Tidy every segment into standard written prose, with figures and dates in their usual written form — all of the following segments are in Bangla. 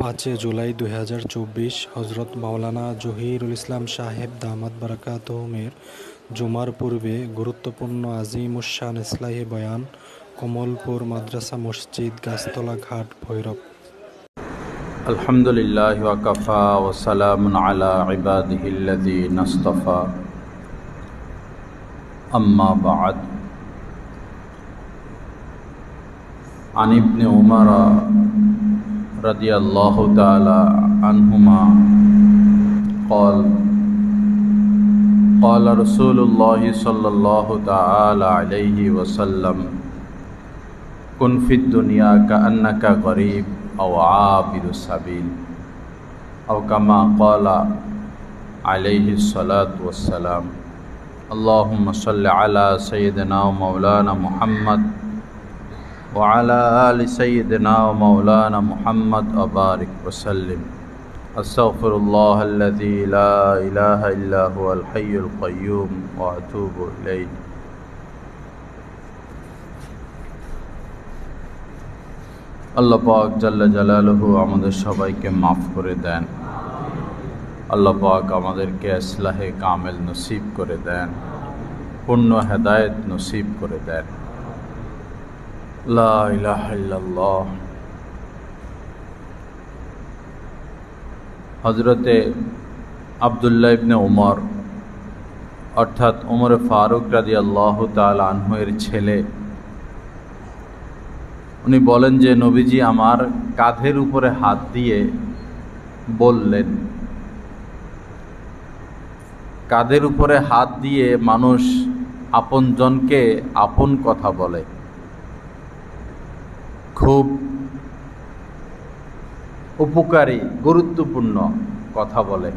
5 জুলাই 2024 হজরত মাওলানা জহিরুল ইসলাম সাহেব দামাত বারাকাতুহুমের জুমার পূর্বে গুরুত্বপূর্ণ আজিমুশ-শান ইসলাহি বয়ান কমলপুর মাদ্রাসা মসজিদ, গাছতলা ঘাট, ভৈরব। আলহামদুলিল্লাহি ওয়া কাফা ওয়া সালামুন আলা ইবাদিহিল্লাযীনা ইসতাফা, আম্মা বা'দ। আন ইবনে উমর রাদিয়াল্লাহু তাআলা আনহুমা قال قال رسول الله صلى الله تعالى عليه وسلم كن في الدنيا كأنك غريب أو عابر السبيل أو كما قال عليه الصلاة والسلام اللهم صل على سيدنا ومولانا محمد وعلى آل سيدنا ومولانا محمد وبارك وسلم أستغفر الله الذي لا إله إلا هو الحي القيوم وأتوب إليه। আল্লাহ পাক জাল্লা জালালুহু আমাদের সবাইকে মাফ করে দেন। আল্লাহ পাক আমাদেরকে ইসলাহে কামেল নসিব করে দেন, পূর্ণ হেদায়েত নসিব করে দেন। লা ইলাহা ইল্লাল্লাহ। হযরতে আব্দুল্লাহ ইবনে উমর অর্থাৎ উমর ফারুক রাদিয়াল্লাহু তাআলা আনহু এর ছেলে, উনি বলেন যে নবীজি আমার কাঁধের উপরে হাত দিয়ে বললেন। কাঁধের উপরে হাত দিয়ে মানুষ আপনজনকে আপন কথা বলে, খুব উপকারী গুরুত্বপূর্ণ কথা বলে।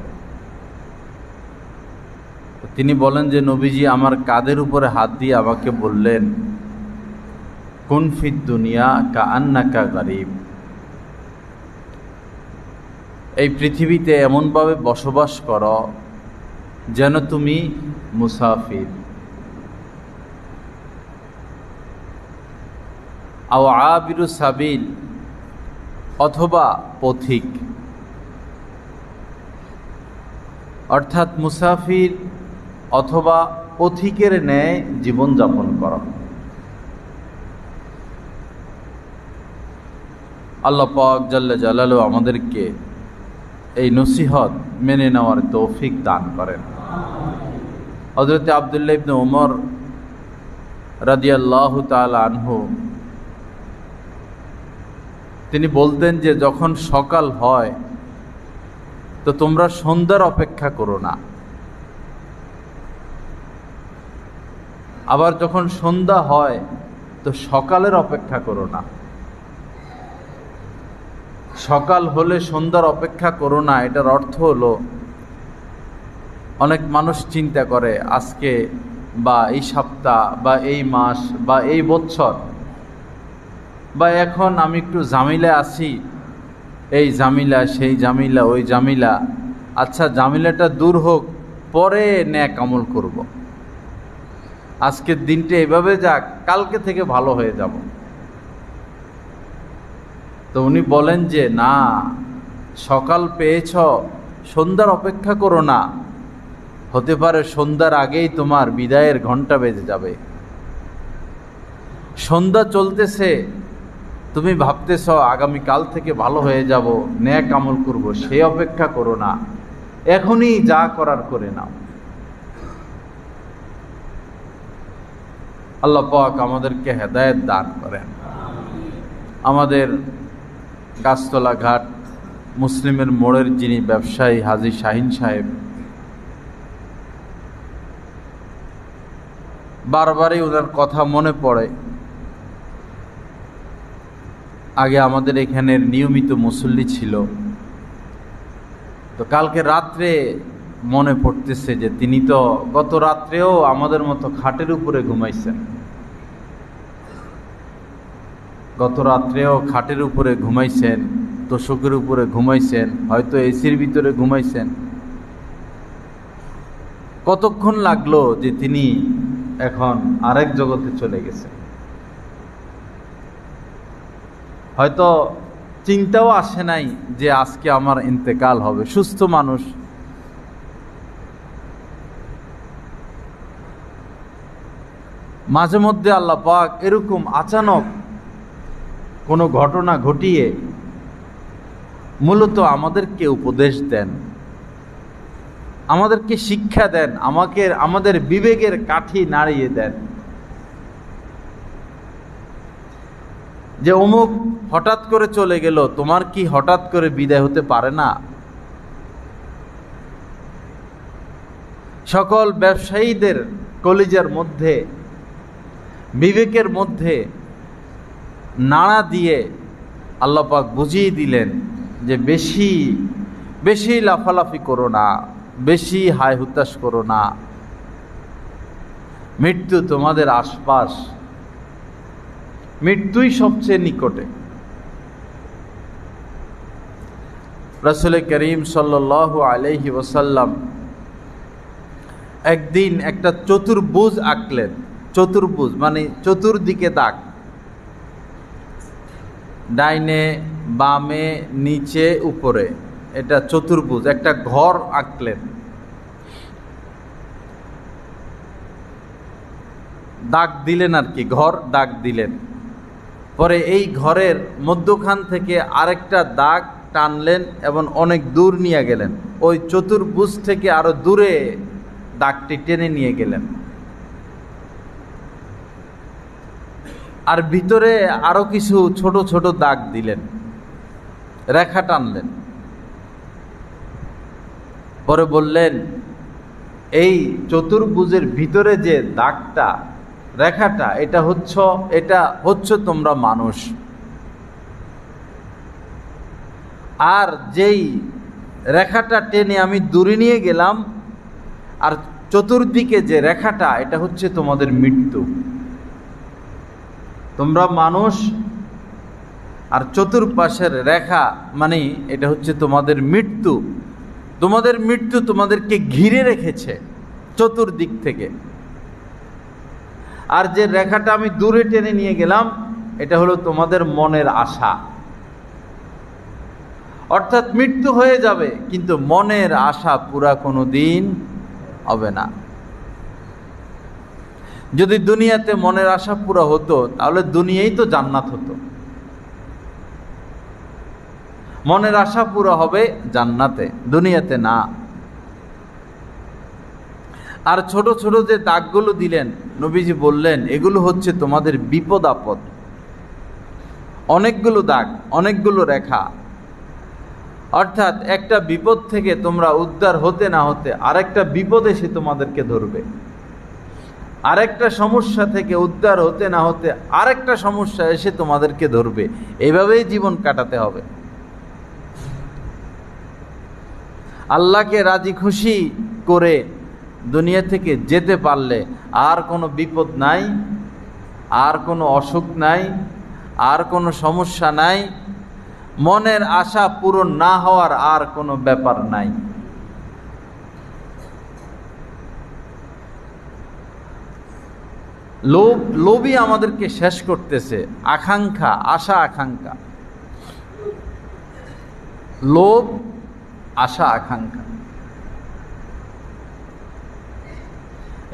তিনি বলেন যে নবীজি আমার কাঁধের উপরে হাত দিয়ে আমাকে বললেন, কুন ফিদ দুনিয়া কাআন্নাকা গরীব, এই পৃথিবীতে এমনভাবে বসবাস করো যেন তুমি মুসাফির, আও আবিরু সাবিল, অথবা পথিক। অর্থাৎ মুসাফির অথবা পথিকের ন্যায় জীবনযাপন করো। আল্লাহ পাক জাল্লা জালালুহু আমাদেরকে এই নসিহত মেনে নেওয়ার তৌফিক দান করেন। হযরত আব্দুল্লাহ ইবনে উমর রাদিয়াল্লাহু তাআলা আনহু তিনি বলতেন যে যখন সকাল হয় তো তোমরা সন্ধ্যার অপেক্ষা করো না, আবার যখন সন্ধ্যা হয় তো সকালের অপেক্ষা করো না। সকাল হলে সন্ধ্যার অপেক্ষা করো না, এটার অর্থ হলো অনেক মানুষ চিন্তা করে আজকে বা এই সপ্তাহ বা এই মাস বা এই বছর বা এখন আমি একটু জামিলা আছি, এই জামিলা সেই জামিলা ওই জামিলা, আচ্ছা জামিলাটা দূর হোক, পরে নেক আমল করব। আজকের দিনটা এভাবে যাক, কালকে থেকে ভালো হয়ে যাব। তো উনি বলেন যে না, সকাল পেয়েছ, সন্ধ্যার অপেক্ষা করো না। হতে পারে সন্ধ্যার আগেই তোমার বিদায়ের ঘন্টা বেজে যাবে। সন্ধ্যা চলতেছে, তুমি ভাবতেছ আগামীকাল থেকে ভালো হয়ে যাব, নেক আমল করব, সেই অপেক্ষা করো না, এখনই যা করার করে নাও। আল্লাহ পাক আমাদেরকে হেদায়েত দান করেন। আমাদের গাছতলা ঘাট মুসলিমের মোড়ের যিনি ব্যবসায়ী হাজী শাহিন সাহেব, বারবারই ওনার কথা মনে পড়ে। আগে আমাদের এখানের নিয়মিত মুসল্লি ছিল, তো কালকে রাত্রে মনে পড়তেছে যে তিনি তো গত রাত্রেও আমাদের মতো খাটের উপরে ঘুমাইছেন। গত রাত্রেও খাটের উপরে ঘুমাইছেন, তোশকের উপরে ঘুমাইছেন, হয়তো এসির ভিতরে ঘুমাইছেন। কতক্ষণ লাগলো যে তিনি এখন আরেক জগতে চলে গেছেন। হয়তো চিন্তাও আসে নাই যে আজকে আমার ইন্তেকাল হবে। সুস্থ মানুষ, মাঝে মধ্যে আল্লাহ পাক এরকম আচানক কোনো ঘটনা ঘটিয়ে মূলত আমাদেরকে উপদেশ দেন, আমাদেরকে শিক্ষা দেন, আমাদের বিবেকের কাঠি নাড়িয়ে দেন যে অমুক হঠাৎ করে চলে গেল, তোমার কি হঠাৎ করে বিদায় হতে পারে না? সকল ব্যবসায়ীদের কলিজার মধ্যে, বিবেকের মধ্যে নাড়া দিয়ে আল্লাহ পাক বুঝিয়ে দিলেন যে বেশি বেশি লাফালাফি করো না, বেশি হাই হুতাশ করো না, মৃত্যু তোমাদের আশপাশ, মৃত্যুই সবচেয়ে নিকটে। রাসূল করিম সাল্লাল্লাহু আলাইহি ওয়াসাল্লাম একদিন একটা চতুর্ভুজ আঁকলেন। চতুর্ভুজ মানে চতুর্দিকে দাগ, ডাইনে বামে নিচে উপরে, এটা চতুর্ভুজ, একটা ঘর আঁকলেন। দাগ দিলেন আর কি, ঘর দাগ দিলেন। পরে এই ঘরের মধ্যখান থেকে আরেকটা দাগ টানলেন এবং অনেক দূর নিয়ে গেলেন। ওই চতুর্ভুজ থেকে আরো দূরে দাগটি টেনে নিয়ে গেলেন। আর ভিতরে আরো কিছু ছোট ছোট দাগ দিলেন, রেখা টানলেন। পরে বললেন, এই চতুর্ভুজের ভিতরে যে দাগটা, রেখাটা, এটা হচ্ছে তোমরা মানুষ। আর যেই রেখাটা টেনে আমি দূরে নিয়ে গেলাম, আর চতুর্দিকে যে রেখাটা, এটা হচ্ছে তোমাদের মৃত্যু। তোমরা মানুষ, আর চতুর্পাশের রেখা মানে এটা হচ্ছে তোমাদের মৃত্যু। তোমাদের মৃত্যু তোমাদেরকে ঘিরে রেখেছে চতুর্দিক থেকে। আর যে রেখাটা আমি দূরে টেনে নিয়ে গেলাম, এটা হলো তোমাদের মনের আশা। অর্থাৎ মৃত্যু হয়ে যাবে, কিন্তু মনের আশা পুরা কোনো দিন হবে না। যদি দুনিয়াতে মনের আশা পুরা হতো, তাহলে দুনিয়াই তো জান্নাত হতো। মনের আশা পুরা হবে জান্নাতে, দুনিয়াতে না। আর ছোট ছোট যে দাগগুলো দিলেন, নবীজি বললেন এগুলো হচ্ছে তোমাদের বিপদ আপদ। অনেকগুলো দাগ, অনেকগুলো রেখা। অর্থাৎ একটা বিপদ থেকে তোমরা উদ্ধার হতে না হতে আরেকটা বিপদ এসে তোমাদেরকে ধরবে। আরেকটা সমস্যা থেকে উদ্ধার হতে না হতে আরেকটা সমস্যা এসে তোমাদেরকে ধরবে। এইভাবেই জীবন কাটাতে হবে। আল্লাহকে রাজি খুশি করে দুনিয়া থেকে যেতে পারলে আর কোনো বিপদ নাই, আর কোনো অসুখ নাই, আর কোনো সমস্যা নাই, মনের আশা পূরণ না হওয়ার আর কোনো ব্যাপার নাই। লোভই আমাদেরকে শেষ করতেছে। আকাঙ্ক্ষা, আশা আকাঙ্ক্ষা, লোভ, আশা আকাঙ্ক্ষা।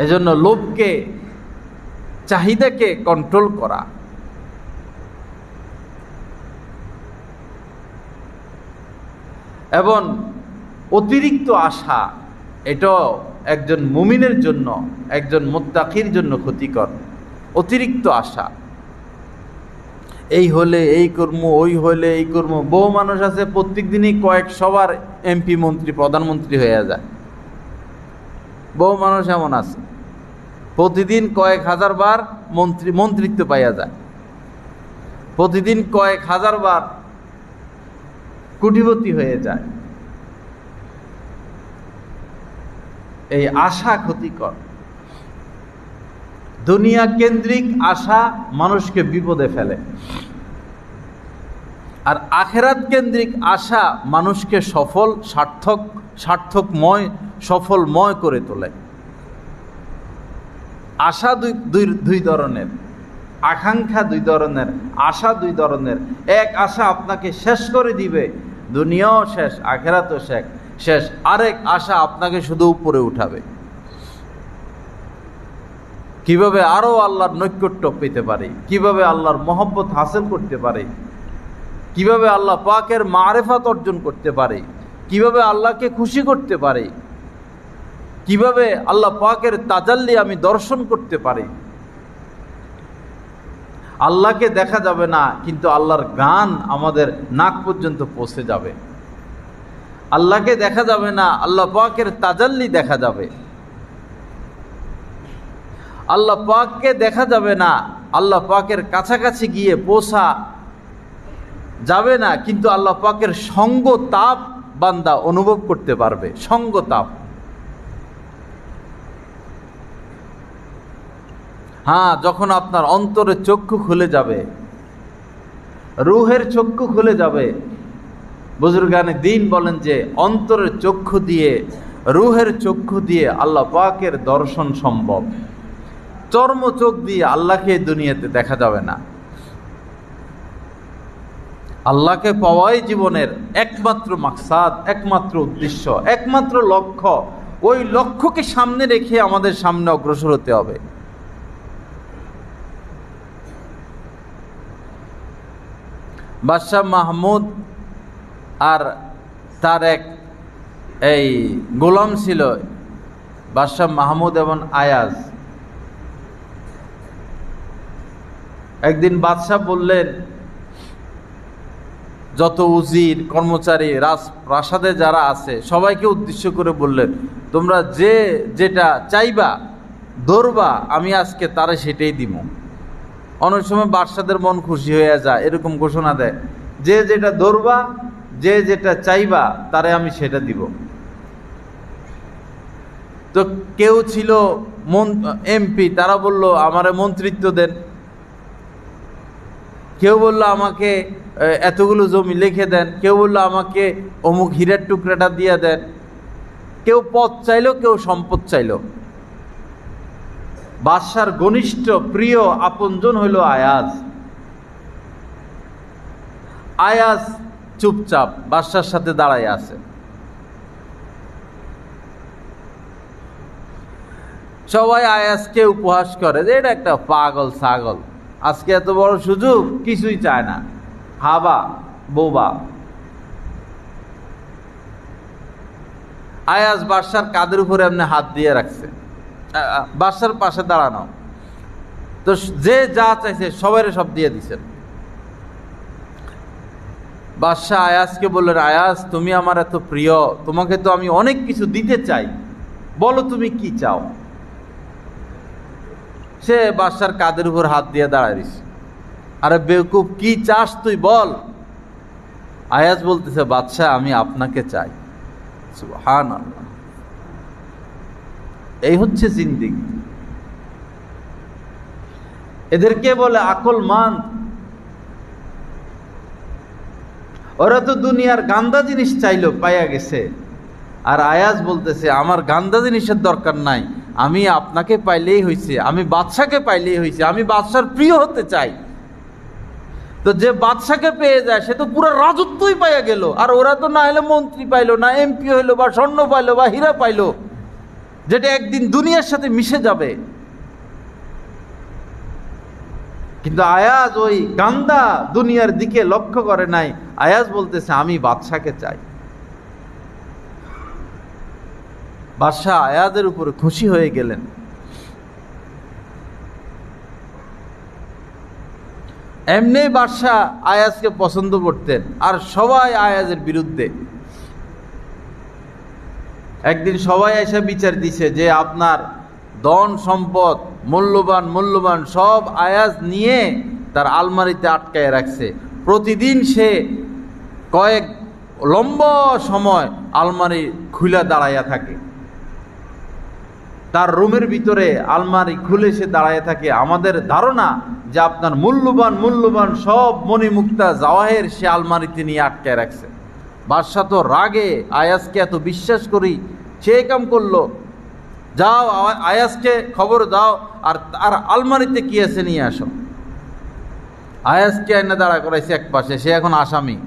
এজন্য লোভকে, চাহিদাকে কন্ট্রোল করা। এবং অতিরিক্ত আশা, এটাও একজন মুমিনের জন্য, একজন মুত্তাকির জন্য ক্ষতিকর। অতিরিক্ত আশা, এই হলে এই কর্ম, ওই হলে এই কর্ম। বহু মানুষ আছে প্রত্যেক দিনই কয়েক সবার এমপি, মন্ত্রী, প্রধানমন্ত্রী হয়ে যায়। বহু মানুষ এমন আছে প্রতিদিন কয়েক হাজার বার মন্ত্রিত্ব পাইয়া যায়, প্রতিদিন কয়েক হাজার বার কোটিপতি হয়ে যায়। এই আশা ক্ষতিকর। দুনিয়া কেন্দ্রিক আশা মানুষকে বিপদে ফেলে, আর আখেরাত কেন্দ্রিক আশা মানুষকে সফল, সার্থকময়, সফলময় করে তোলে। আশা দুই ধরনের। আকাঙ্ক্ষা দুই ধরনের, আশা দুই ধরনের। এক আশা আপনাকে শেষ করে দিবে, দুনিয়াও শেষ, আখিরাতও শেষ। আরেক আশা আপনাকে শুধু উপরে উঠাবে। কিভাবে আরো আল্লাহর নৈকট্য পেতে পারে, কিভাবে আল্লাহর মহব্বত হাসিল করতে পারে, কিভাবে আল্লাহ পাকের মারেফাত অর্জন করতে পারে, কিভাবে আল্লাহকে খুশি করতে পারে, কিভাবে আল্লাহ পাকের তাজাল্লি আমি দর্শন করতে পারি। আল্লাহকে দেখা যাবে না, কিন্তু আল্লাহর গান আমাদের নাক পর্যন্ত পৌঁছে যাবে। আল্লাহকে দেখা যাবে না, আল্লাহ পাকের তাজাল্লি দেখা যাবে। আল্লাহ পাককে দেখা যাবে না, আল্লাহ পাকের কাছাকাছি গিয়ে পৌঁছা যাবে না, কিন্তু আল্লাহ পাকের সঙ্গ তাপ বান্দা অনুভব করতে পারবে। সঙ্গ তাপ, হ্যাঁ, যখন আপনার অন্তরের চক্ষু খুলে যাবে, রুহের চক্ষু খুলে যাবে। বুজুর্গানে দ্বীন বলেন যে অন্তরের চক্ষু দিয়ে, রুহের চক্ষু দিয়ে আল্লাহ পাকের দর্শন সম্ভব। চর্ম চোখ দিয়ে আল্লাহকে দুনিয়াতে দেখা যাবে না। আল্লাহকে পাওয়াই জীবনের একমাত্র মাকসাদ, একমাত্র উদ্দেশ্য, একমাত্র লক্ষ্য। ওই লক্ষ্যকে সামনে রেখে আমাদের সামনে অগ্রসর হতে হবে। বাদশাহ মাহমুদ আর তার এই গোলাম ছিল, বাদশাহ মাহমুদ এবং আয়াজ। একদিন বাদশাহ বললেন, যত উজির কর্মচারী প্রাসাদে যারা আছে সবাইকে উদ্দেশ্য করে বললেন, তোমরা যে যেটা চাইবা ধরবা, আমি আজকে তারে সেটাই দিব। অনেক সময় বাদশাদের মন খুশি হয়ে যায়, এরকম ঘোষণা দেয়, যে যেটা ধরবা, যে যেটা চাইবা তারে আমি সেটা দিব। তো কেউ ছিল এমপি, তারা বলল আমারে মন্ত্রিত্ব দেন। কেউ বলল আমাকে এতগুলো জমি লিখে দেন, কেউ বলল আমাকে অমুক হীরার টুকরাটা দিয়ে দেন। কেউ পদ চাইলো, কেউ সম্পদ চাইলো। বাদশার ঘনিষ্ঠ প্রিয় আপনজন হইল আয়াজ। আয়াজ চুপচাপ বাদশার সাথে দাঁড়ায় আছে। সবাই আয়াজকে উপহাস করে যে এটা একটা পাগল ছাগল, আজকে এত বড় সুযোগ, কিছুই চায় না, হাবা বোবা। আয়াজ বাদশার কাঁধের উপরে এমনি হাত দিয়ে রাখছে, বাদশার পাশে দাঁড়ানো। তো যে যা চাইছে সবাই সব দিয়ে দিচ্ছেন। বাদশাহ আয়াজকে বললেন, আয়াজ তুমি আমার এত প্রিয়, তোমাকে তো আমি অনেক কিছু দিতে চাই, বলো তুমি কি চাও। সে বাদশার কাঁধের উপর হাত দিয়ে দাঁড়ায় দিছে। আরে বেকুব, কি চাস তুই বল। আয়াজ বলতেছে, বাদশাহ আমি আপনাকে চাই। সুবহানাল্লাহ। এই হচ্ছে জিন্দেগি। এদেরকে বলে আকলমান। ওরা তো দুনিয়ার গান্দা জিনিস চাইলো, পাইয়া গেছে। আর আয়াজ বলতেছে, আমার গান্দা জিনিসের দরকার নাই, আমি আপনাকে পাইলেই হয়েছে, আমি বাদশাকে পাইলেই হয়েছে, আমি বাদশার প্রিয় হতে চাই। তো যে বাদশাকে পেয়ে যায় সে তো পুরো রাজত্বই পাইয়া গেল। আর ওরা তো না হলে মন্ত্রী পাইলো না, এমপি হইলো, বা স্বর্ণ পাইলো, বা হীরা পাইলো, যেটা একদিন দুনিয়ার সাথে মিশে যাবে। কিন্তু আয়াজ ওই গান্দা দুনিয়ার দিকে লক্ষ্য করে নাই। আয়াজ বলতেছে, আমি বাদশাকে চাই। বাদশাহ আয়াজের উপরে খুশি হয়ে গেলেন। এমনি বাদশাহ আয়াজকে পছন্দ করতেন, আর সবাই আয়াজের বিরুদ্ধে। একদিন সবাই এসে বিচার দিছে যে আপনার ধন সম্পদ মূল্যবান সব আয়াজ নিয়ে তার আলমারিতে আটকায় রাখছে। প্রতিদিন সে কয়েক লম্বা সময় আলমারি খুলে দাঁড়াইয়া থাকে, তার রুমের ভিতরে আলমারি খুলে সে দাঁড়ায় থাকে। আমাদের ধারণা যে আপনার মূল্যবান সব মণিমুক্তা জাওয়াহের সে আলমারিতে নিয়ে আটকায় রাখছে। বাদশাহ তো রাগে, আয়াজকে এত বিশ্বাস করি, সে কাম করলো, যাও আয়াজকে খবর দাও আর তার আলমারিতে কি আছে নিয়ে আসো। আয়াজকে আইনা দাঁড়া করাইছে এক পাশে, সে এখন আসামি।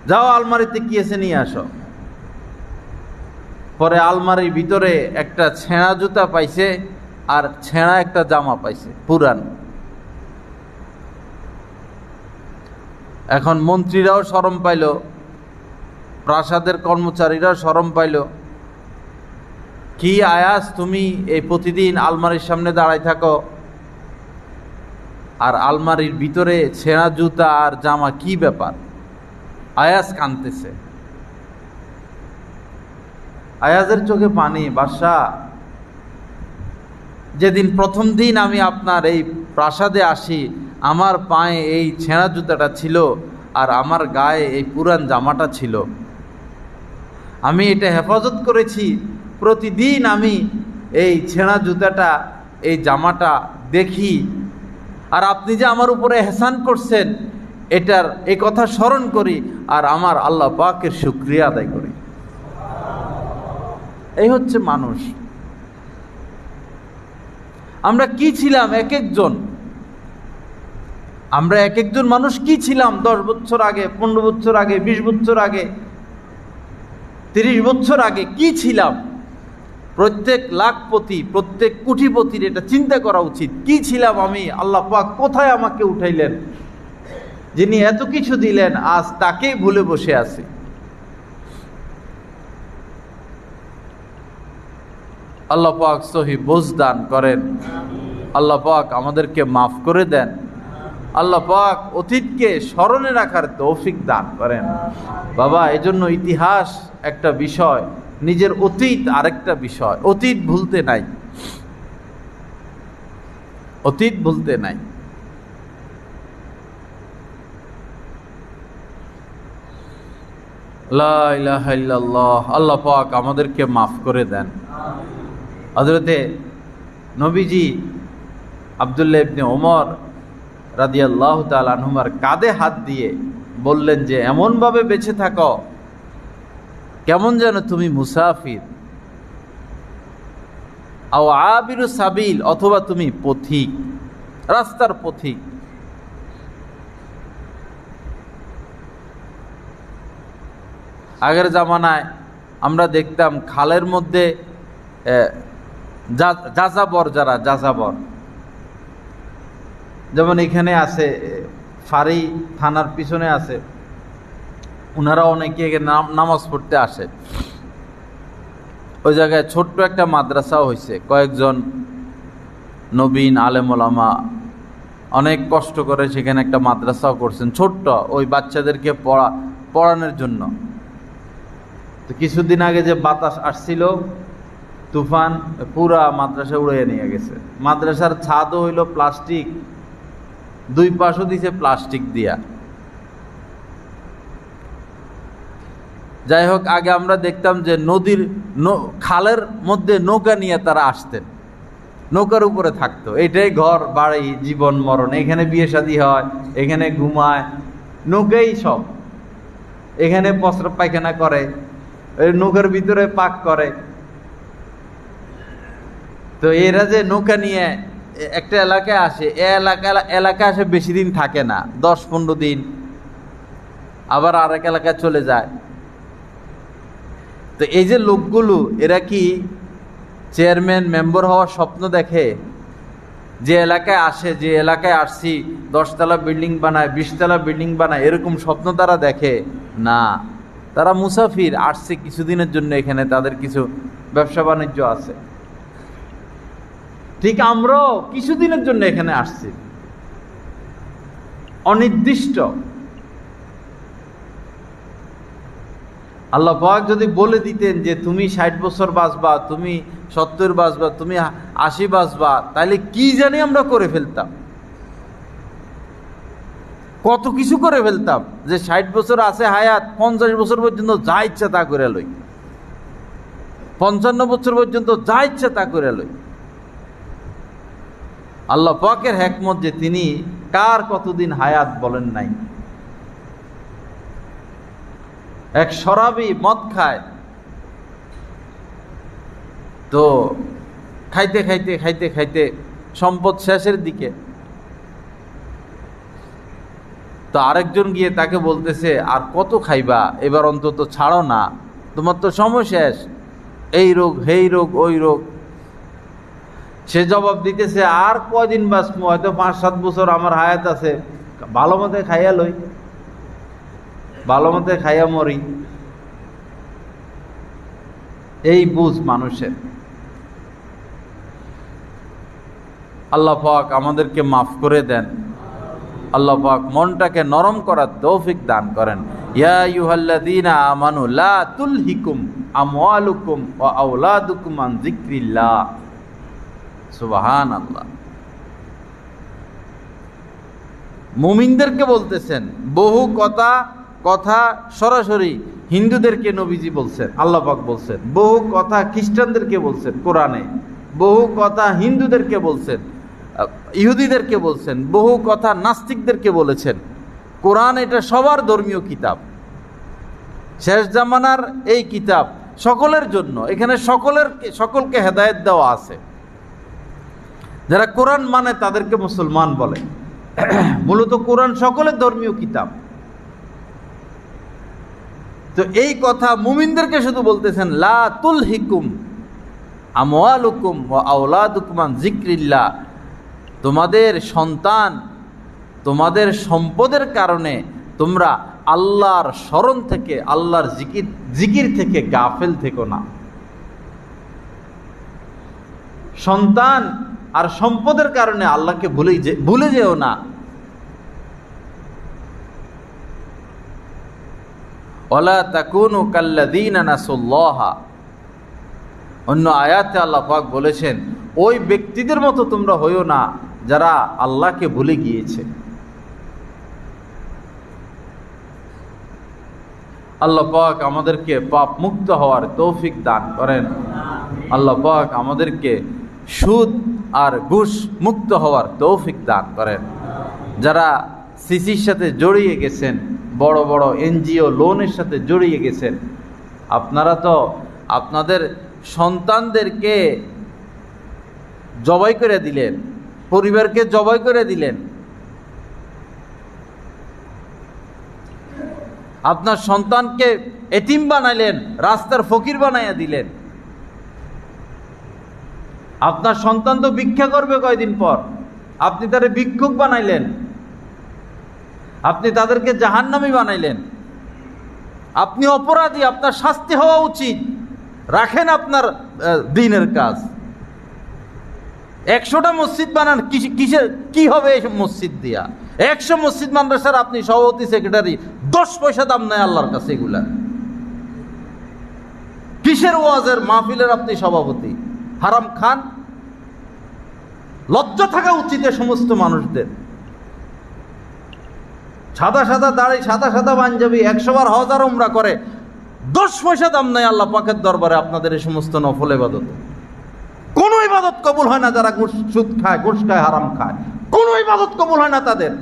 যাও আলমারিতে কি আছে নিয়ে আসো। পরে আলমারির ভিতরে একটা ছেঁড়া জুতা পাইছে আর ছেঁড়া একটা জামা পাইছে পুরান। এখন মন্ত্রীরাও শরম পাইল, প্রাসাদের কর্মচারীরাও শরম পাইল। কি আয়াস, তুমি এই প্রতিদিন আলমারির সামনে দাঁড়াই থাকো আর আলমারির ভিতরে ছেঁড়া জুতা আর জামা, কি ব্যাপার? আয়াস কাঁদতেছে। আয়াজের চোখে পানি। বাদশাহ, যেদিন প্রথম দিন আমি আপনার এই প্রাসাদে আসি, আমার পায়ে এই ছেঁড়া জুতাটা ছিল আর আমার গায়ে এই পুরান জামাটা ছিল। আমি এটা হেফাজত করেছি। প্রতিদিন আমি এই ছেঁড়া জুতাটা, এই জামাটা দেখি, আর আপনি যে আমার উপরে এহসান করছেন এটার এই কথা স্মরণ করি আর আমার আল্লাহ পাকের শুকরিয়া আদায় করি। এই হচ্ছে মানুষ। আমরা কি ছিলাম এক একজন, আমরা এক একজন মানুষ কি ছিলাম 10 বছর আগে, 15 বছর আগে, 20 বছর আগে, 30 বছর আগে কি ছিলাম? প্রত্যেক লাখপতি, প্রত্যেক কোটিপতির এটা চিন্তা করা উচিত। কি ছিলাম আমি? আল্লাহ পাক কোথায় আমাকে উঠাইলেন, যিনি এত কিছু দিলেন, আজ তাকেই ভুলে বসে আছি। আল্লাহ পাক সহি বুঝ দান করেন। আল্লাহ পাক আমাদেরকে মাফ করে দেন। আল্লাহ পাক অতীতকে স্মরণে রাখার তৌফিক দান করেন। বাবা, এজন্য ইতিহাস একটা বিষয়, নিজের অতীত আরেকটা বিষয়। অতীত ভুলতে নাই, অতীত ভুলতে নাই। লা ইলাহা ইল্লাল্লাহ। আল্লাহ পাক আমাদেরকে মাফ করে দেন। হযরতে নবীজি আব্দুল্লাহ ইবনে ওমর রাদিয়াল্লাহু তাআলা আনহুমার কাঁধে হাত দিয়ে বললেন যে এমনভাবে বেঁচে থাকো কেমন যেন তুমি মুসাফির, আও আবিরু সাবিল, অথবা তুমি পথিক, রাস্তার পথিক। আগের জামানায় আমরা দেখতাম খালের মধ্যে যাযাবর, যারা যাযাবর, যেমন এখানে আছে ফাঁড়ি থানার পিছনে আছে, ওনারা অনেকে নামাজ পড়তে আসে। ওই জায়গায় ছোট্ট একটা মাদ্রাসাও হয়েছে, কয়েকজন নবীন আলেম ওলামা অনেক কষ্ট করে সেখানে একটা মাদ্রাসাও করছেন, ছোট্ট, ওই বাচ্চাদেরকে পড়ানোর জন্য। তো কিছুদিন আগে যে বাতাস আসছিল, তুফান, পুরা মাদ্রাসা উড়িয়ে নিয়ে গেছে। মাদ্রাসার ছাদও হইল প্লাস্টিক, দুই পাশও দিছে প্লাস্টিক দিয়া। যাই হোক, আগে আমরা দেখতাম যে নদীর খালের মধ্যে নৌকা নিয়ে তারা আসতেন, নৌকার উপরে থাকতো। এটাই ঘর বাড়ি, জীবন মরণ, এখানে বিয়ে শাদী হয়, এখানে ঘুমায়, নৌকাই সব। এখানে প্রস্রাব পায়খানা করে, নৌকার ভিতরে পাক করে। তো এরা যে নৌকা নিয়ে একটা এলাকায় আসে, এলাকায় আসে বেশি দিন থাকে না, 10-15 দিন, আবার আরেক এলাকায় চলে যায়। তো এই যে লোকগুলো, এরা কি চেয়ারম্যান মেম্বার হওয়ার স্বপ্ন দেখে? যে এলাকায় আসে, যে এলাকায় আসছি 10 তলা বিল্ডিং বানায়, 20 তলা বিল্ডিং বানায়, এরকম স্বপ্ন তারা দেখে না। তারা মুসাফির, আসছে কিছুদিনের জন্য, এখানে তাদের কিছু ব্যবসা বাণিজ্য আছে। ঠিক আমরাও কিছুদিনের জন্য এখানে আসছি, অনির্দিষ্ট। আল্লাহ পাক যদি বলে দিতেন যে তুমি 60 বছর বাঁচবা, তুমি 70 বাঁচবা, তুমি 80 বাঁচবা, তাহলে কি জানি আমরা করে ফেলতাম, কত কিছু করে ফেলতাম। যে 60 বছর আছে হায়াত, 50 বছর পর্যন্ত যা ইচ্ছা তা করে লই, 55 বছর পর্যন্ত যা ইচ্ছা তা করে লই। আল্লাহ পাকের হিকমত যে তিনি কার কতদিন হায়াত বলেন নাই। এক শরাবি মদ খায়, তো খাইতে খাইতে খাইতে খাইতে সম্পদ শেষের দিকে, তো আরেকজন গিয়ে তাকে বলতেছে, আর কত খাইবা, এবার অন্তত ছাড়ো না, তোমার তো সময় শেষ, এই রোগ সেই রোগ ওই রোগ। সে জবাব দিতেছে, আর কয়দিন বাঁচবো, হয়তো 5-7 বছর আমার হায়াত আছে, ভালো মতে খাইয়া লই, ভালো মতে খাইয়া মরি। এই বুঝ মানুষের। আল্লাহ পাক আমাদেরকে মাফ করে দেন, আল্লাহ পাক মনটাকে নরম করার তৌফিক দান করেন। ইয়া আইয়ুহাল্লাযীনা আমানু লা তুলহিকুম আমওয়ালুকুম ওয়া আওলাদুকুম আন যিকরিল্লাহ। সুবহানাল্লাহ। মুমিনদেরকে বলতেছেন, বহু কথা সরাসরি হিন্দুদেরকে নবীজি বলছেন, আল্লাহ পাক বলছেন, বহু কথা খ্রিস্টানদেরকে বলছেন কোরআনে, বহু কথা হিন্দুদেরকে বলছেন, ইহুদিদেরকে বলছেন, বহু কথা নাস্তিকদেরকে বলেছেন। কোরআন এটা সবার ধর্মীয় কিতাব, শেষ জামানার এই কিতাব সকলের জন্য। এখানে সকলকে হেদায়েত দেওয়া আছে। যারা কোরআন মানে তাদেরকে মুসলমান বলে। মূলত কোরআন সকলের ধর্মীয় কিতাব। তো এই কথা মুমিনদেরকে শুধু বলতেছেন, লা তুলহিকুম আমওয়ালুকুম ওয়া আওলাদুকুম আন যিকরিল্লাহ। তোমাদের সন্তান, তোমাদের সম্পদের কারণে তোমরা আল্লাহর স্মরণ থেকে, আল্লাহর জিকির থেকে গাফেল থেকো না। সন্তান আর সম্পদের কারণে আল্লাহকে ভুলে যেও না। ওয়ালা তাকুনু কাল্লাযীনা নাসুল্লাহা। অন্য আয়াতে আল্লাহ পাক বলেছেন, ওই ব্যক্তিদের মতো তোমরা হইও না যারা আল্লাহকে ভুলে গিয়েছে। আল্লাহ পাক আমাদেরকে পাপ মুক্ত হওয়ার তৌফিক দান করেন। আল্লাহ পাক আমাদেরকে সুদ আর ঘুষ মুক্ত হওয়ার তৌফিক দান করেন। যারা সিসির সাথে জড়িয়ে গেছেন, বড় বড় এনজিও লোনের সাথে জড়িয়ে গেছেন, আপনারা তো আপনাদের সন্তানদেরকে জবাই করে দিলেন, পরিবারকে জবাই করে দিলেন, আপনার সন্তানকে এতিম বানাইলেন, রাস্তার ফকির বানাইয়া দিলেন। আপনার সন্তান তো ভিক্ষা করবে কয়দিন পর, আপনি তারে ভিক্ষুক বানাইলেন, আপনি তাদেরকে জাহান্নামী বানাইলেন। আপনি অপরাধী, আপনার শাস্তি হওয়া উচিত। রাখেন আপনার দ্বীনের কাজ। 100টা মসজিদ বানান, কি হবে এই মসজিদ দিয়া? 100 মসজিদ মাদ্রাসার আপনি সভাপতি, সেক্রেটারি, 10 পয়সা দাম নেয় আল্লাহর কাছে এগুলা। কিসের ওয়াজের মাহফিলের আপনি সভাপতি? হারাম খান। লজ্জা থাকা উচিত এ সমস্ত মানুষদের। সাদা সাদা দাড়ি, সাদা সাদা পাঞ্জাবি, 100 বার হজ আর উমরা করে, 10 পয়সা দাম নেই আল্লাহ পাকের দরবারে আপনাদের এই সমস্ত নফল ইবাদত। কোন ইবাদত কবুল হয় না যারা সুদ খায়, ঘুষ খায়, হারাম খায়। কোন ইবাদত কবুল হয় না তাদের।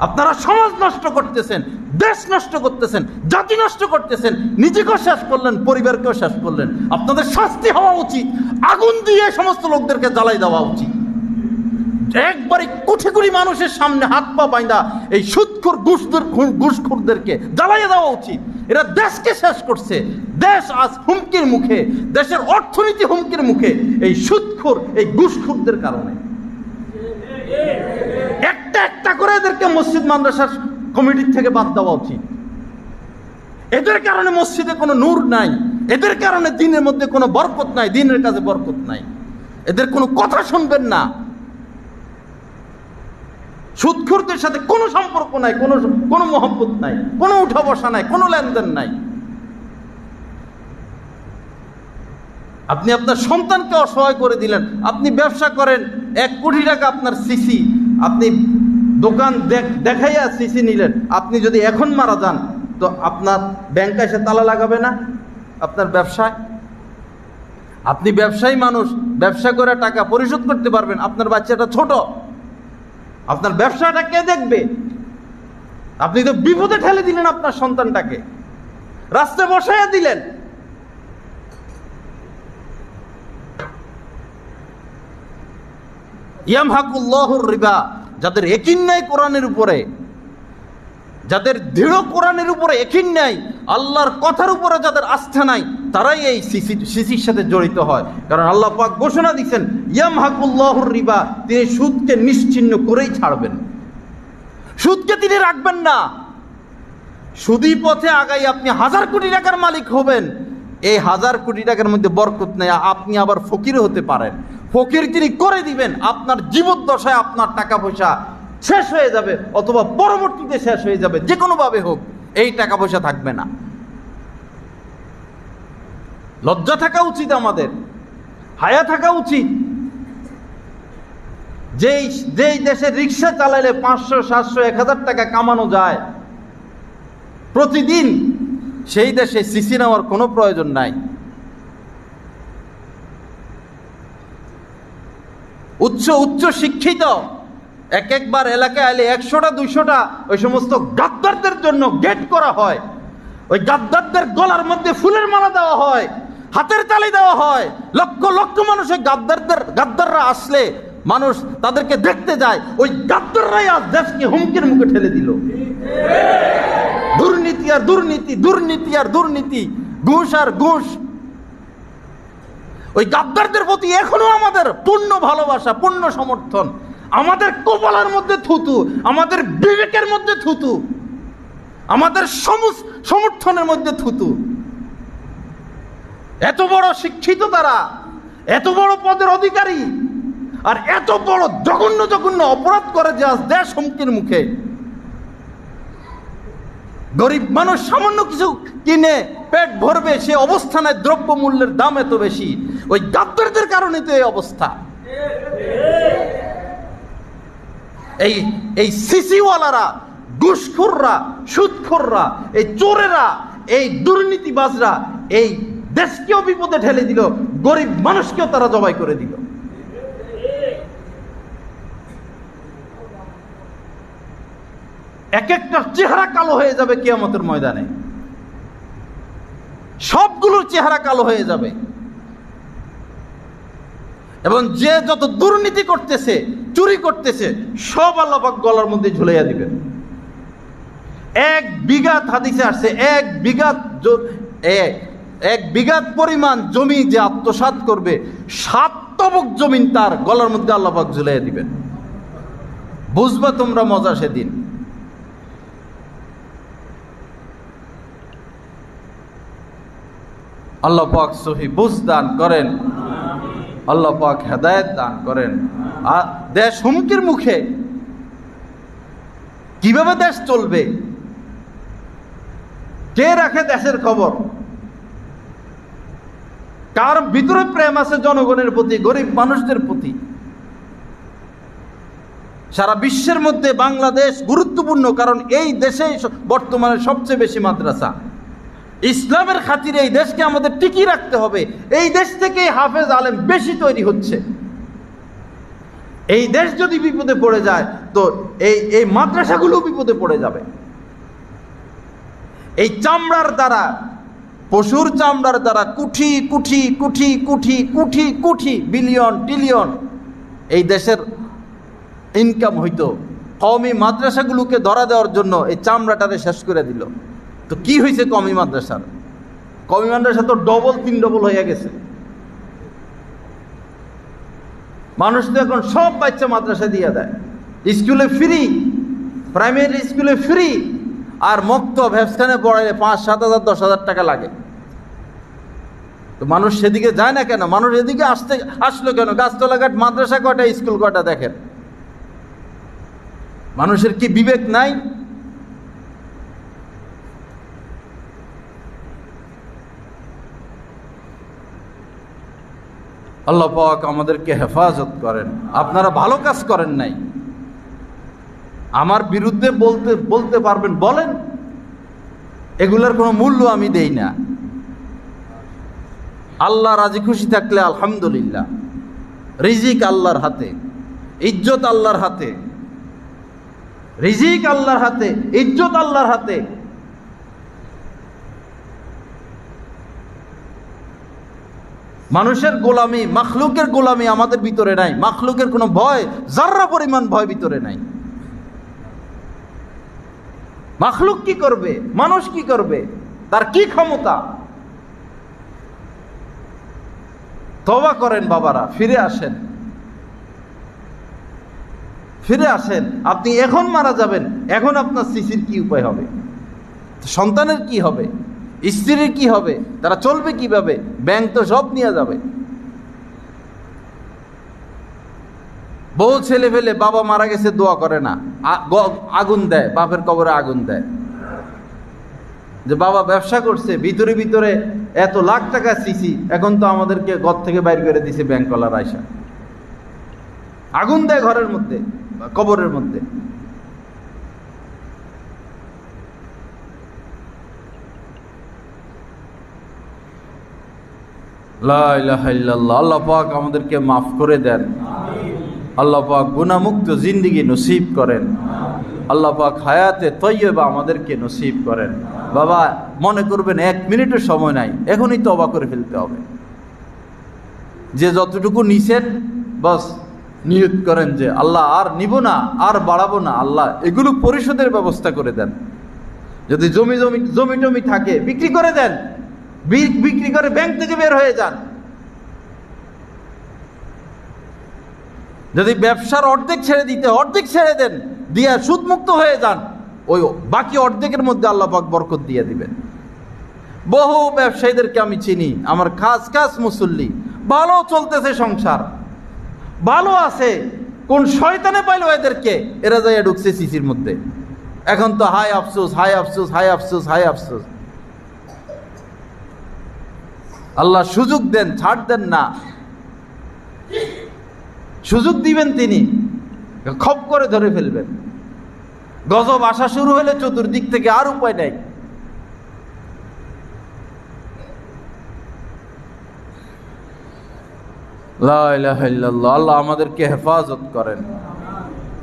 আপনারা সমাজ নষ্ট করতেছেন, দেশ নষ্ট করতেছেন, জাতি নষ্ট করতেছেন, নিজেকেও শেষ করলেন, পরিবারকেও শেষ করলেন। আপনাদের শাস্তি হওয়া উচিত, আগুন দিয়ে সমস্ত লোকদেরকে জ্বালাই দেওয়া উচিত। একবারই কোটি কোটি মানুষের সামনে হাত পা বাইন্দা এই সুদখোর ঘুষখোরদেরকে জ্বালাইয়া দেওয়া উচিত। এরা দেশকে শেষ করছে। দেশ আজ হুমকির মুখে, দেশের অর্থনীতি হুমকির মুখে এই সুদখোর, এই ঘুষখোরদের কারণে। একটা একটা করে এদেরকে মসজিদ মাদ্রাসার কমিটির থেকে বাদ দেওয়া উচিত। এদের কারণে মসজিদে কোনো নূর নাই, এদের কারণে দিনের মধ্যে কোনো বরকত নাই, দিনের কাজে বরকত নাই। এদের কোনো কথা শুনবেন না। সুদখোরদের সাথে কোনো সম্পর্ক নাই, কোনো মহব্বত নাই, কোনো উঠা বসা নাই, কোনো লেনদেন নাই। আপনি আপনার সন্তানকে অসহায় করে দিলেন। আপনি ব্যবসা করেন, 1 কোটি টাকা আপনার সিসি, আপনি দোকান দেখাইয়া সিসি নিলেন। আপনি যদি এখন মারা যান তো আপনার ব্যাংক এসে তালা লাগাবে না আপনার ব্যবসায়? আপনি ব্যবসায়ী মানুষ, ব্যবসা করে টাকা পরিশোধ করতে পারবেন, আপনার বাচ্চাটা ছোট, আপনার ব্যবসাটা কে দেখবে? আপনি তো বিপদে ঠেলে দিলেন আপনার সন্তানটাকে, রাস্তায় বসাইয়া দিলেন। ইয়ামহাকুল্লাহুর রিবা যাদের ইয়াকিন নাই কোরআনের উপরে, যাদের দৃঢ় কোরআনের উপরে ইয়াকিন নাই, আল্লাহর কথার উপরে যাদের আস্থা নাই, তারাই এই সিসির সাথে জড়িত হয়। কারণ আল্লাহ পাক ঘোষণা দিচ্ছেন, ইয়ামহাকুল্লাহুর রিবা, তিনি সুদকে নিশ্চিহ্ন করেই ছাড়বেন, সুদকে তিনি রাখবেন না। সুদী পথে আগাই আপনি 1000 কোটি টাকার মালিক হবেন, এই 1000 কোটি টাকার মধ্যে বরকত নেই, আপনি আবার ফকির হতে পারেন। ফকির তিনি করে দিবেন, আপনার জীবদ্দশায় আপনার টাকা পয়সা শেষ হয়ে যাবে, অথবা পরবর্তীতে শেষ হয়ে যাবে, যে কোনোভাবে হোক এই টাকা পয়সা থাকবে না। লজ্জা থাকা উচিত, আমাদের হায়া থাকা উচিত। যেই দেশে রিক্সা চালাইলে 500, 700, 1000 টাকা কামানো যায় প্রতিদিন, সেই দেশে সিসি নেওয়ার কোনো প্রয়োজন নাই। উচ্চ শিক্ষিত একবার এলাকায় এলে 100টা 200টা ওই সমস্ত গাদ্দারদের জন্য গেট করা হয়, ওই গাদ্দারদের গলার মধ্যে ফুলের মালা দেওয়া হয়, হাতের তালি দেওয়া হয়। লক্ষ লক্ষ মানুষ ওই গাদ্দাররা আসলে মানুষ তাদেরকে দেখতে যায়, ওই গাদ্দাররাই আজ দেশকে হুমকির মুখে ঠেলে দিল। দুর্নীতি আর দুর্নীতি, দুর্নীতি আর দুর্নীতি, ঘুষ আর ঘুষ। ওই গাদ্দারদের প্রতি এখনো আমাদের পূর্ণ ভালোবাসা, পূর্ণ সমর্থন। আমাদের কপালের মধ্যে থুতু, আমাদের বিবেকের মধ্যে থুতু, আমাদের সমর্থনের মধ্যে থুতু। এত বড় শিক্ষিত তারা, এত বড় পদের অধিকারী, আর এত বড় জঘন্য জঘন্য অপরাধ করে যে আজ দেশ হুমকির মুখে। গরিব মানুষ সামান্য কিছু কিনে পেট ভরবে, সে অবস্থানে দ্রব্য মূল্যের দাম এত বেশি। ওই গাদ্দারদের কারণে তো এই অবস্থা। এই সিসিওয়ালারা, ঘুষখোররা, সুদখোররা, এই চোরেরা, এই দুর্নীতিবাজরা এই দেশকেও বিপদে ঠেলে দিল, গরিব মানুষকেও তারা জবাই করে দিল। এক একটা চেহারা কালো হয়ে যাবে কিয়ামতের ময়দানে, সবগুলোর চেহারা কালো হয়ে যাবে। এবং যে যত দুর্নীতি করতেছে, চুরি করতেছে, সব আল্লাহ পাক গলার মধ্যে ঝুলাইয়া দিবেন। 1 বিঘাত, হাদিসে আসছে, 1 বিঘাত পরিমাণ জমি যে আত্মসাৎ করবে, 7 তবক জমিন তার গলার মধ্যে আল্লাহ পাক ঝুলাইয়া দিবেন। বুঝবা তোমরা মজা সেদিন। আল্লাহ পাক সহি বুঝ দান করেন, আল্লাহ পাক হেদায়েত দান করেন। আর দেশ হুমকির মুখে, কিভাবে দেশ চলবে? কে রাখে দেশের খবর? কার ভিতরে প্রেম আছে জনগণের প্রতি, গরিব মানুষদের প্রতি? সারা বিশ্বের মধ্যে বাংলাদেশ গুরুত্বপূর্ণ, কারণ এই দেশেই বর্তমানে সবচেয়ে বেশি মাদ্রাসা। ইসলামের খাতিরে এই দেশকে আমাদের টিকিয়ে রাখতে হবে। এই দেশ থেকে হাফেজ আলেম বেশি তৈরি হচ্ছে। এই দেশ যদি বিপদে পড়ে যায় তো এই মাদ্রাসাগুলো বিপদে পড়ে যাবে। এই চামড়ার দ্বারা, পশুর চামড়ার দ্বারা কুঠি কুঠি কুঠি কুঠি কুঠি কুঠি বিলিয়ন ট্রিলিয়ন এই দেশের ইনকাম হইতো। কওমি মাদ্রাসাগুলোকে ধরা দেওয়ার জন্য এই চামড়াটারে শেষ করে দিল। তো কি হয়েছে কওমি মাদ্রাসার? কওমি মাদ্রাসা তো ডবল 3 ডবল হয়ে গেছে। মানুষ তো এখন সব বাচ্চা মাদ্রাসা দিয়ে দেয়। স্কুলে ফ্রি, প্রাইমারি স্কুলে ফ্রি, আর মক্তব হেফখানে পড়াইলে 5-7 হাজার 10 হাজার টাকা লাগে। তো মানুষ সেদিকে যায় না কেন? মানুষ এদিকে আসলো কেন? গাছতলাঘাট মাদ্রাসা কয়টা, স্কুল কয়টা দেখেন। মানুষের কি বিবেক নাই? আল্লাহ পাক আমাদেরকে হেফাজত করেন। আপনারা ভালো কাজ করেন নাই, আমার বিরুদ্ধে বলতে পারবেন, বলেন, এগুলার কোনো মূল্য আমি দেই না। আল্লাহ রাজি খুশি থাকলে আলহামদুলিল্লাহ। রিজিক আল্লাহর হাতে, ইজ্জত আল্লাহর হাতে, রিজিক আল্লাহর হাতে, ইজ্জত আল্লাহর হাতে। মানুষের গোলামি, মাখলুকের গোলামি আমাদের ভিতরে নাই। মাখলুকের কোনো ভয়, যার্রা পরিমাণ ভয় ভিতরে নাই। মাখলুক কি করবে, মানুষ কি করবে, তার কি ক্ষমতা? তওবা করেন বাবারা, ফিরে আসেন, ফিরে আসেন। আপনি এখন মারা যাবেন, এখন আপনার শিশির কি উপায় হবে, সন্তানের কি হবে, স্ত্রীর কি হবে, তারা চলবে কিভাবে? ব্যাংক তো সব নিয়ে যাবে। বহু ছেলে ফেলে বাবা মারা গেছে দোয়া করে না, আগুন দেয়, বাপের কবরে আগুন দেয়। যে বাবা ব্যবসা করছে, ভিতরে ভিতরে এত লাখ টাকা সিসি, এখন তো আমাদেরকে ঘর থেকে বাইর করে দিছে ব্যাংকওয়ালার আয়সা, আগুন দেয় ঘরের মধ্যে, কবরের মধ্যে। লা ইলাহা ইল্লাল্লাহ। আল্লাহ পাক আমাদেরকে মাফ করে দেন, আল্লাহ পাক গুনাহমুক্ত জিন্দেগি নসিব করেন, আল্লাহ পাক হায়াতে তয়্যবা আমাদেরকে নসিব করেন। বাবা মনে করবেন 1 মিনিটের সময় নাই, এখনই তওবা করে ফেলতে হবে। যে যতটুকু নিছেন বাস নিয়ত করেন যে আল্লাহ আর নিব না, আর বাড়াবো না, আল্লাহ এগুলো পরিশোধের ব্যবস্থা করে দেন। যদি জমি টমি থাকে বিক্রি করে দেন, বিক্রি করে ব্যাংক থেকে বের হয়ে যান। যদি ব্যবসার অর্ধেক ছেড়ে দিতে, অর্ধেক ছেড়ে দেন, দিয়া সুদমুক্ত হয়ে যান, ওই বাকি অর্ধেকের মধ্যে আল্লাহ পাক বরকত দিয়ে দিবেন। বহু ব্যবসায়ীদেরকে আমি চিনি, আমার খাস মুসল্লি, ভালো চলতেছে সংসার, ভালো আছে, কোন শয়তানে পাইলো এদেরকে, এরা যাইয়া ঢুকছে সিসির মধ্যে। এখন তো হায় আফসোস, হায় আফসোস, হায় আফসোস, হায় আফসোস। আল্লাহ সুযোগ দেন, ছাড় দেন না, সুযোগ দিবেন তিনি, খপ করে ধরে ফেলবেন। গজব আসা শুরু হলে চতুর্দিক থেকে আর উপায় নাই। লা ইলাহা ইল্লাল্লাহ। আল্লাহ আমাদেরকে হেফাজত করেন,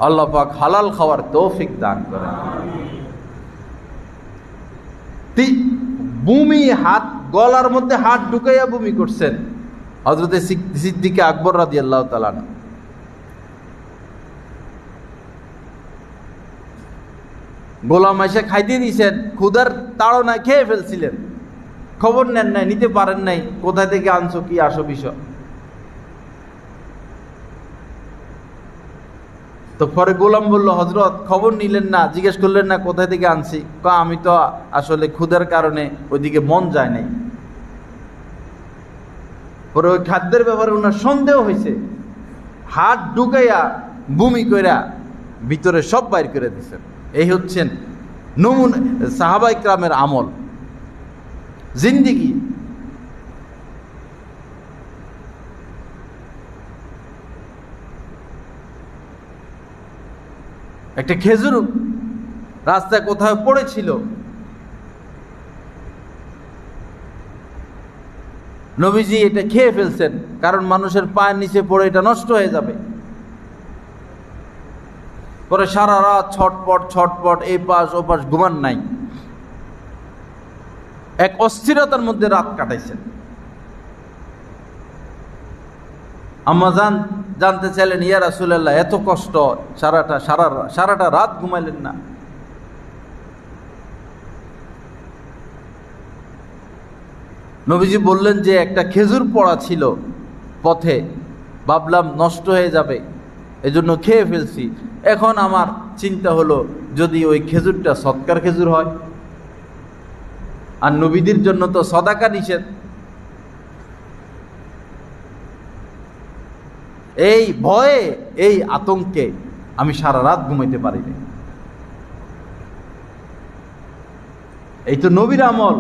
আল্লাহ পাক হালাল খাওয়ার তৌফিক দান করেন। বমি, হাত গলার মধ্যে হাত ঢুকাইয়া বমি করছেন হযরত সিদ্দিক আকবর রাদিয়াল্লাহু তাআলা। গোলাম এসে খাইতে দিয়েছেন, ক্ষুধার তাড়না খেয়ে ফেলছিলেন, খবর নেন নাই, নিতে পারেন নাই, কোথায় থেকে আনছো, কি আসো বিষয়। তো পরে গোলাম বলল, হযরত খবর নিলেন না, জিজ্ঞেস করলেন না কোথায় থেকে আনছি? আমি তো আসলে ক্ষুধার কারণে ওইদিকে মন যায় নাই। পরে ওই খাদ্যের ব্যাপারে ওনার সন্দেহ হয়েছে, হাত ঢুকাইয়া বমি কইরা ভিতরে সব বাইর করে দিচ্ছেন। এই হচ্ছেন নমুনা সাহাবা ইকরামের আমল, জিন্দেগি। একটা খেজুর রাস্তায় কোথাও পড়েছিল, নবীজি এটা খেয়ে ফেলছেন, কারণ মানুষের পায়ের নিচে পড়ে এটা নষ্ট হয়ে যাবে। পরে সারা রাত ছটপট, এই পাশ ও পাশ, ঘুমান নাই, এক অস্থিরতার মধ্যে রাত কাটাইছেন। আম্মা জানতে চাইলেন, ইয়া রাসূলুল্লাহ এত কষ্ট, সারাটা রাত ঘুমাইলেন না? নবীজি বললেন যে একটা খেজুর পড়া ছিল পথে, ভাবলাম নষ্ট হয়ে যাবে, এজন্য খেয়ে ফেলছি। এখন আমার চিন্তা হলো যদি ওই খেজুরটা সদকার খেজুর হয়, আর নবীদের জন্য তো সদাকা নিষেধ। এই ভয়ে, এই আতঙ্কে আমি সারা রাত ঘুমাইতে পারিনি। এই তো নবীর আমল।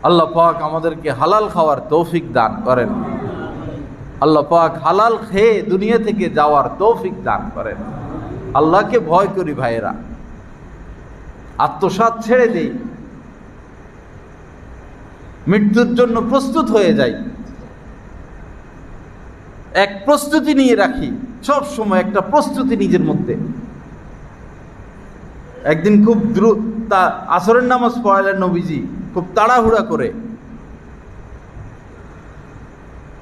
আল্লাহ পাক আমাদেরকে হালাল খাওয়ার তৌফিক দান করেন, আল্লাহ পাক হালাল খেয়ে দুনিয়া থেকে যাওয়ার তৌফিক দান করেন। আল্লাহকে ভয় করি ভাইয়েরা, আত্মসাৎ ছেড়ে দেই, মৃত্যুর জন্য প্রস্তুত হয়ে যাই। এক প্রস্তুতি নিয়ে রাখি, সব সময় একটা প্রস্তুতি নিজের মধ্যে। একদিন খুব দ্রুত আসরের নামাজ পড়ালেন নবীজি, খুব তাড়াহুড়া করে।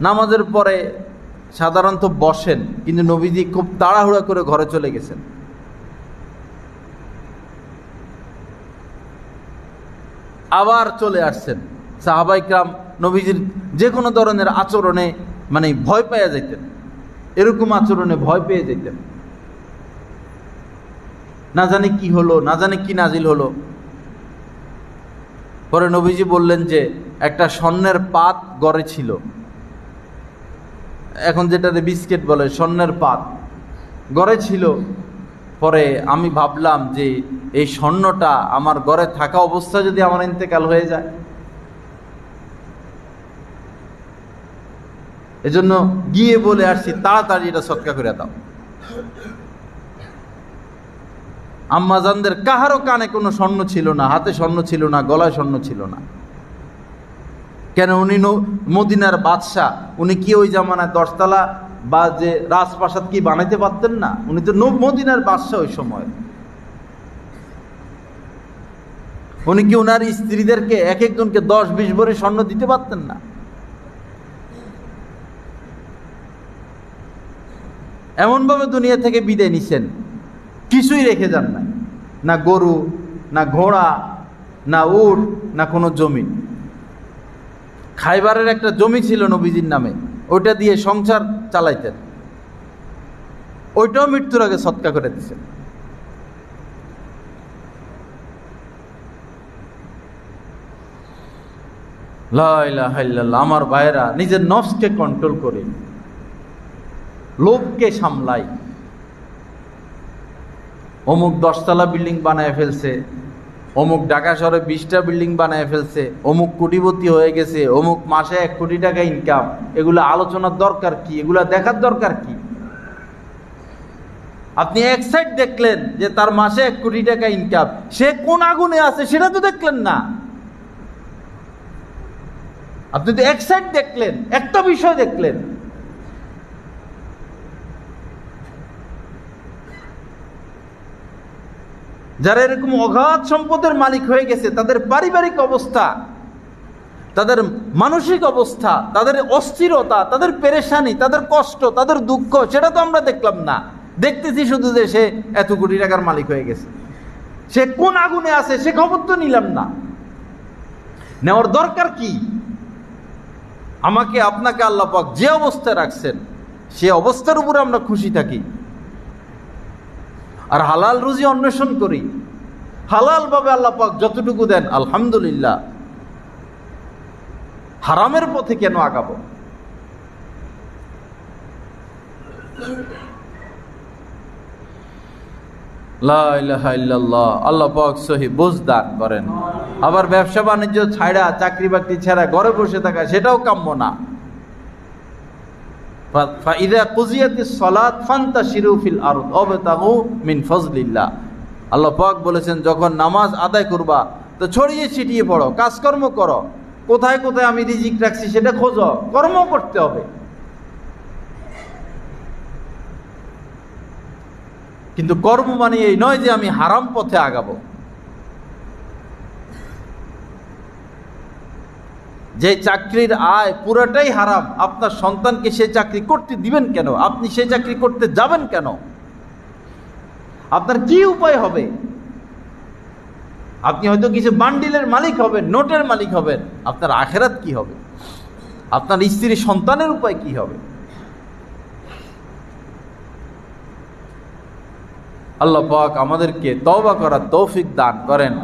নামাজের পরে সাধারণত বসেন, কিন্তু নবীজি খুব তাড়াহুড়া করে ঘরে চলে গেছেন। আবার চলে আসছেন। সাহাবায়ে কেরাম নবীজির যে কোনো ধরনের আচরণে মানে ভয় পেয়ে যেতেন, এরকম আচরণে ভয় পেয়ে যেতেন। না জানি কি হলো, না জানি কি নাজিল হলো। পরে নবীজি বললেন যে একটা স্বর্ণের পাত গড়ে ছিল, এখন যেটাতে বিস্কিট বলে, স্বর্ণের পাত গড়ে ছিল। পরে আমি ভাবলাম যে এই স্বর্ণটা আমার ঘরে থাকা অবস্থায় যদি আমার ইন্তেকাল হয়ে যায়, এজন্য গিয়ে বলে আসছি তাড়াতাড়ি এটা সৎকা করে দাও। আম্মাজানদের কাহারও কানে কোনো স্বর্ণ ছিল না, হাতে স্বর্ণ ছিল না, গলায় স্বর্ণ ছিল না। কেন? উনি মদিনার বাদশাহ, উনি কি ওই জামানায় 10 তলা বা যে রাজপ্রাসাদ কি বানাইতে পারতেন না? উনি তো মদিনার বাদশাহ ওই সময়। উনি কি ওনার স্ত্রীদেরকে এক একজনকে 10-20 ভরি স্বর্ণ দিতে পারতেন না? এমনভাবে দুনিয়া থেকে বিদায় নিছেন, কিছুই রেখে যান নাই, না গরু, না ঘোড়া, না উট, না কোনো জমি। খাইবারের একটা জমি ছিল নবীজির নামে, ওইটা দিয়ে সংসার চালাইতেন, ওইটাও মৃত্যুর আগে সৎকা করে দিছেন। লা ইলাহা ইল্লাল্লাহ। আমার ভাইয়েরা, নিজের নফসকে কন্ট্রোল করে, লোভকে সামলাই। অমুক 10 তলা বিল্ডিং বানায় ফেলছে, অমুক ঢাকা শহরে 20টা বিল্ডিং বানায় ফেলছে, অমুক কোটিপতি হয়ে গেছে, অমুক মাসে 1 কোটি টাকা ইনকাম। এগুলো আলোচনার দরকার কি? এগুলো দেখার দরকার কি? আপনি এক সাইড দেখলেন যে তার মাসে 1 কোটি টাকা ইনকাম, সে কোন আগুনে আছে সেটা তো দেখলেন না। আপনি তো এক সাইড দেখলেন, একটা বিষয় দেখলেন। যারা এরকম অগাধ সম্পদের মালিক হয়ে গেছে, তাদের পারিবারিক অবস্থা, তাদের মানসিক অবস্থা, তাদের অস্থিরতা, তাদের পেরেশানি, তাদের কষ্ট, তাদের দুঃখ, সেটা তো আমরা দেখলাম না। দেখতেছি শুধু যে সে এত কোটি টাকার মালিক হয়ে গেছে। সে কোন আগুনে আছে সে খবর তো নিলাম না। নেওয়ার দরকার কি? আমাকে আপনাকে আল্লাহ পাক যে অবস্থায় রাখছেন, সে অবস্থার উপরে আমরা খুশি থাকি, আর হালাল রুজি অন্বেষণ করি। হালাল ভাবে আল্লাহ পাক যতটুকু দেন আলহামদুলিল্লাহ। হারামের পথে কেন আগাবো? লা ইলাহা ইল্লাল্লাহ। আল্লাহ পাক সহি বুঝ দান করেন। আবার ব্যবসা বাণিজ্য ছাড়া, চাকরি বাকরি ছাড়া ঘরে বসে থাকা, সেটাও কাম্য না। ফাইদা কুজিয়াতিস সালাত ফান্তাশিরু ফিল আরদ ওয়াবতাগু মিন ফাজলিল্লাহ। আল্লাহ পাক বলেছেন, যখন নামাজ আদায় করবা তো ছড়িয়ে ছিটিয়ে পড়ো, কাজকর্ম করো। কোথায় কোথায় আমি রিজিক রাখছি সেটা খোঁজো, কর্ম করতে হবে। কিন্তু কর্ম মানে এই নয় যে আমি হারাম পথে আগাবো। যে চাকরির আয় পুরোটাই হারাম, আপনার সন্তানকে সে চাকরি করতে দিবেন কেন? আপনি সেই চাকরি করতে যাবেন কেন? আপনার কি উপায় হবে? আপনি হয়তো কিছু বান্ডিলের মালিক হবেন, নোটের মালিক হবেন, আপনার আখেরাত কি হবে? আপনার স্ত্রী সন্তানের উপায় কি হবে? আল্লাহ পাক আমাদেরকে তওবা করার তৌফিক দান করেন।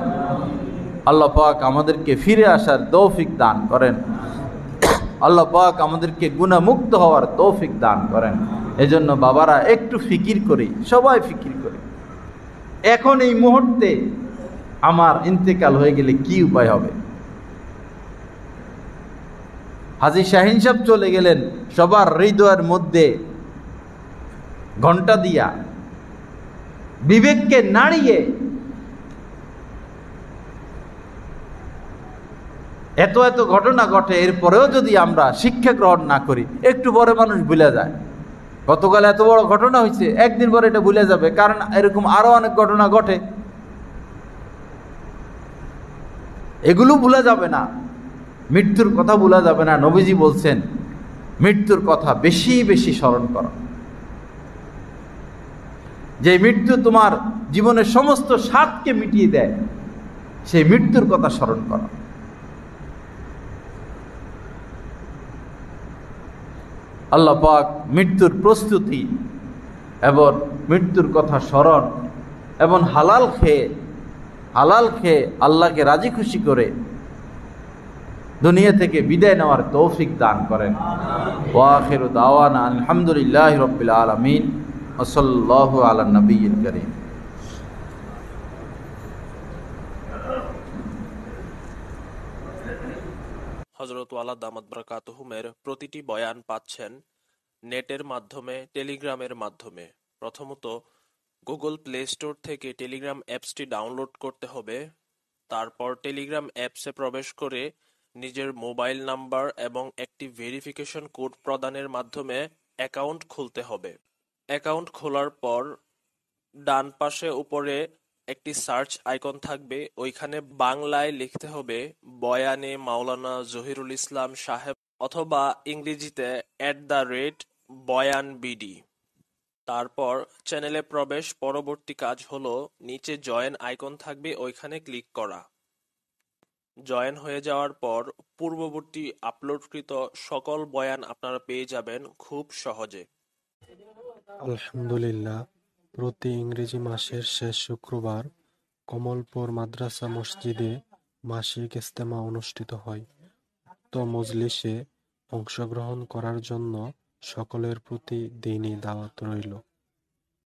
আল্লাহ পাক আমাদেরকে ফিরে আসার তৌফিক দান করেন। আল্লাহ পাক আমাদেরকে গুনাহমুক্ত হওয়ার তৌফিক দান করেন। এজন্য বাবারা একটু ফিকির করি, সবাই ফিকির করি, এখন এই মুহূর্তে আমার ইন্তেকাল হয়ে গেলে কি উপায় হবে? হাজী শাহিন সাহেব চলে গেলেন, সবার হৃদয়ের মধ্যে ঘন্টা দিয়া, বিবেককে নাড়িয়ে। এত এত ঘটনা ঘটে, এরপরেও যদি আমরা শিক্ষা গ্রহণ না করি, একটু পরে মানুষ ভুলে যায়। গতকাল এত বড় ঘটনা হয়েছে, একদিন পরে এটা ভুলে যাবে, কারণ এরকম আরো অনেক ঘটনা ঘটে, এগুলো ভুলা যাবে না। মৃত্যুর কথা ভুলা যাবে না। নবীজি বলছেন মৃত্যুর কথা বেশি বেশি স্মরণ করো। যে মৃত্যু তোমার জীবনের সমস্ত স্বাদকে মিটিয়ে দেয়, সেই মৃত্যুর কথা স্মরণ করো। আল্লাহ পাক মৃত্যুর প্রস্তুতি এবং মৃত্যুর কথা স্মরণ এবং হালাল খেয়ে আল্লাহকে রাজি খুশি করে দুনিয়া থেকে বিদায় নেওয়ার তৌফিক দান করেন। ওয়া আখিরু দাওয়ানা আলহামদুলিল্লাহি রাব্বিল আলামিন ওয়া সাল্লাল্লাহু আলা নবিয়্যিল কারীম। হযরত ওয়ালা দামাত বারাকাতুহুমের প্রতিটি বয়ান পাচ্ছেন নেটের মাধ্যমে, টেলিগ্রামের মাধ্যমে। প্রথমত গুগল প্লে স্টোর থেকে টেলিগ্রাম অ্যাপসটি ডাউনলোড করতে হবে। তারপর টেলিগ্রাম অ্যাপসে প্রবেশ করে নিজের মোবাইল নাম্বার এবং একটি ভেরিফিকেশন কোড প্রদানের মাধ্যমে অ্যাকাউন্ট খুলতে হবে। অ্যাকাউন্ট খোলার পর ডান পাশে উপরে একটি সার্চ আইকন থাকবে, ওইখানে বাংলায় লিখতে হবে বয়ানে মাওলানা জহিরুল ইসলাম সাহেব, অথবা ইংরেজিতে @বয়ানবিডি। তারপর চ্যানেলে প্রবেশ। পরবর্তী কাজ হলো নিচে জয়েন আইকন থাকবে, ওইখানে ক্লিক করা। জয়েন হয়ে যাওয়ার পর পূর্ববর্তী আপলোডকৃত সকল বয়ান আপনারা পেয়ে যাবেন খুব সহজে। আলহামদুলিল্লাহ, প্রতি ইংরেজি মাসের শেষ শুক্রবার কমলপুর মাদ্রাসা মসজিদে মাসিক ইজতেমা অনুষ্ঠিত হয়। উক্ত মজলিসে অংশগ্রহণ করার জন্য সকলের প্রতি দিনী দাওয়াত রইল।